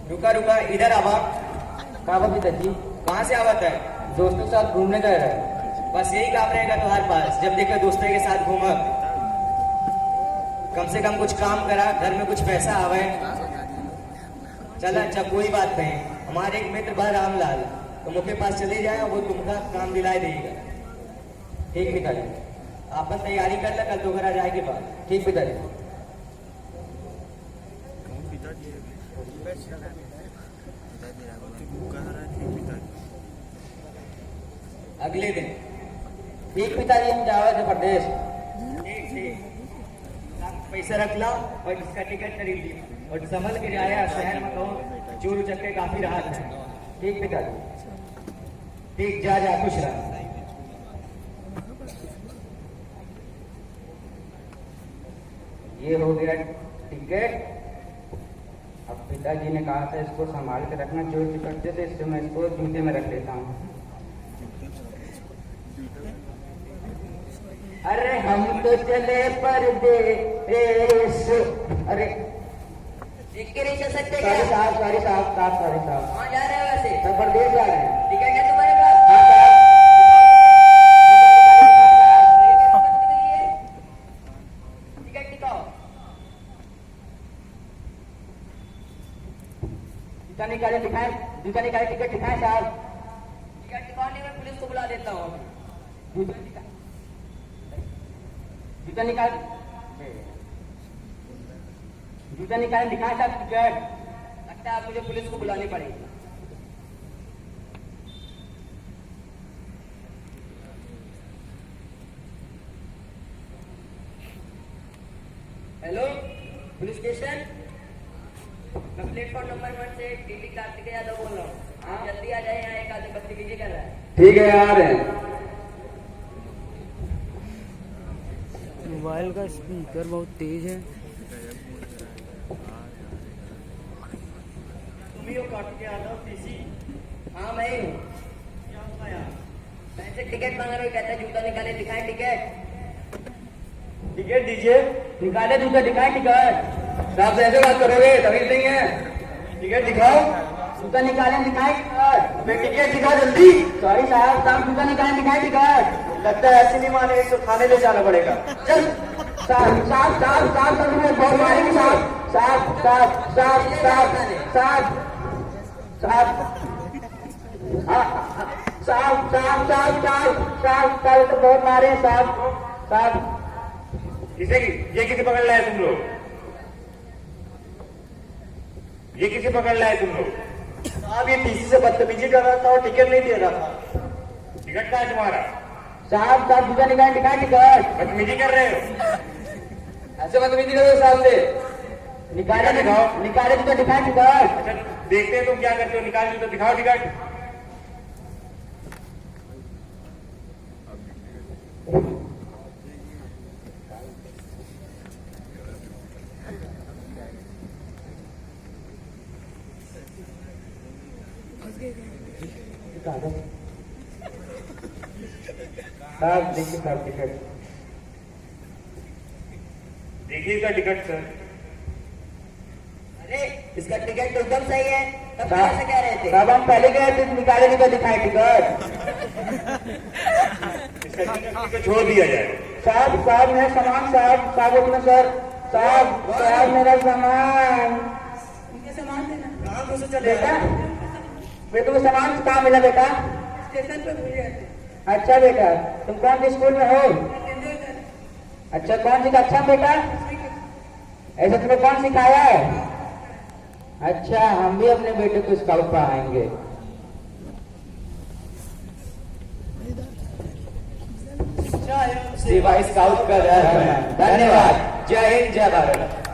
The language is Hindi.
रुका रुका, इधर आवा। कहा पिताजी? कहाँ से आवत है? दोस्तों के साथ घूमने जा रहा है। बस यही काम रहेगा तुम्हारे पास, जब देखो दोस्तों के साथ घूमा। कम से कम कुछ काम करा, घर में कुछ पैसा आवे। चल अच्छा कोई बात नहीं, हमारे एक मित्र बा रामलाल, तुम उसके पास चले जाए, वो तुमका काम दिलाए देगा। ठीक पिताजी। आपस तैयारी कर ला, कल तो घर आ जाएगी बात। ठीक पिताजी। अगले दिन ठीक पिताजी, हम जा रहे थे प्रदेश। ठीक ठीक, पैसा रख ला और इसका टिकट खरीद लिया, और संभल के जाया, शहर में कहो चोर उचक्के काफी राहत है। ठीक पिताजी। ठीक, जा जा, खुश रह। ये हो गया टिकट। अब पिताजी ने कहा था इसको संभाल के रखना, चोर चिकटते थे, इससे मैं इसको जूते में रख लेता हूँ। अरे हम तो चले परदेश। अरे सॉरी साहब, सॉरी साहब, सॉरी साहब। कहाँ जा रहे हो वैसे? सब परदेश जा रहे हैं। टिकट है तुम्हारे पास? हाँ साहब। टिकट दिखाओ। जूता निकाले दिखाए, जूता निकाले, टिकट दिखाए साहब। टिकट दिखाने में पुलिस को बुला देता हूँ। जूता निकाल, जूता निकाल, जूता निकाले दिखाए साहब टिकट। लगता है मुझे पुलिस को बुलानी पड़ेगी। Hello, police station. मैं प्लेटफॉर्म नंबर 1 से टीटी कार्तिक यादव बोल रहा हूँ। आप जल्दी आ जाए, यहाँ एक आदमी बदतमीजी कर रहा है। ठीक है, आ रहे हैं। मोबाइल का स्पीकर बहुत तेज है। तुम ही हो कार्तिक यादव, पीसी? हाँ मैं ही हूँ। क्या हुआ यार? पैसे टिकट मांग रहे हो, कहता है जूता निकाले दिखाए टिकट। टिकट दीजिए। निकाले जूता, दिखाए टिकट। साहब ऐसे बात करोगे? तमीज नहीं है। टिकट दिखाओ। जूता निकाले दिखाए टिकट। अबे टिकट दिखा जल्दी। सॉरी साहब, साहब जूता निकाले दिखाए टिकट। लगता है ऐसे नहीं माने, इसको थाने ले जाना पड़ेगा। चल साहब, साहब, साहब, साहब, साहब, बहुत मारेंगे साहब। साहब, साहब, साहब, साहब, साहब, साहब, साहब, साहब, साहब, साहब, साहब, कल तो बहुत मारे हैं साहब। साहब ये किसे पकड़ लाए तुम लोग? ये किसे पकड़ लाए तुम लोग? साहब ये टीसी से बदतमीजी कर रहा था और टिकट नहीं दे रहा था। टिकट कहाँ है तुम्हारा? साहब, साहब जूता निकाले दिखाए टिकट। बदतमीजी कर रहे हो? ऐसे बदतमीजी करो साहब से। निकाले दिखाओ। निकाले जूता दिखाए टिकट। अच्छा देखते हैं तुम क्या करते हो, निकाल तो दिखाओ टिकट। साहब देखिए साहब टिकट। देखिए इसका टिकट सर। अरे इसका टिकट तो एकदम सही है, तब कैसे कह रहे थे? साहब हम पहले गए थे, निकाले जूता दिखाए टिकट। इसका टिकट को छोड़ दिया जाए। साहब, साहब मेरा सामान, साहब, साहब उसमें सर, साहब, साहब मेरा सामान। सामान देना। कहाँ को से चले बेटा, बेटा वो सामान कहाँ मिला बेटा? स्टेशन पे भूल गए थे। अच्छा बेटा, तुम कौन सी स्कूल में हो? अच्छा कौन सी कक्षा में बेटा? ऐसा तुम्हें कौन सिखाया है? अच्छा हम भी अपने बेटे को स्काउट पढ़ाएंगे। सेवा स्काउट का धर्म है। धन्यवाद। जय हिंद, जय भारत।